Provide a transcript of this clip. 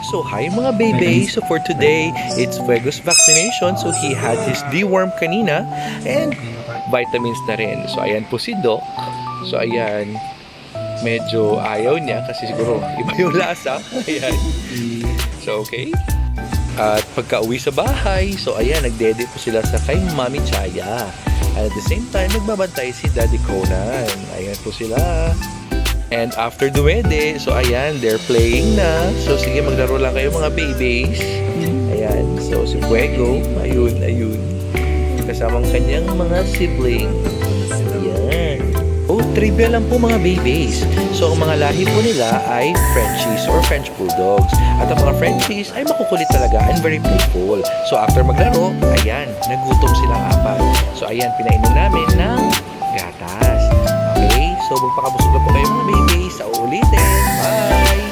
So hi mga baby, so for today, it's Fuego's vaccination. So he had his deworm kanina and vitamins na rin. So ayan po si Doc. So ayan, medyo ayaw niya kasi siguro iba yung lasa. Ayan. So okay. At pagka uwi sa bahay, so ayan, nagdede po sila sa kay Mami Chaya. And at the same time, nagbabantay si Daddy Conan. Ayan po sila. And after dumede, so ayan, they're playing na. So sige, maglaro lang kayo mga babies. Ayan, so si Fuego, ayun. Kasamang kanyang mga sibling. Ayan. Oh, trivia lang po mga babies. So ang mga lahi po nila ay Frenchies or French Bulldogs. At ang mga Frenchies ay makukulit talaga and very playful. So after maglaro, ayan, nagutom silang apat. So ayan, pinainom namin ng gatas. Okay, so magpakabusog na po kayo mga babies. Sa uulitin. Bye!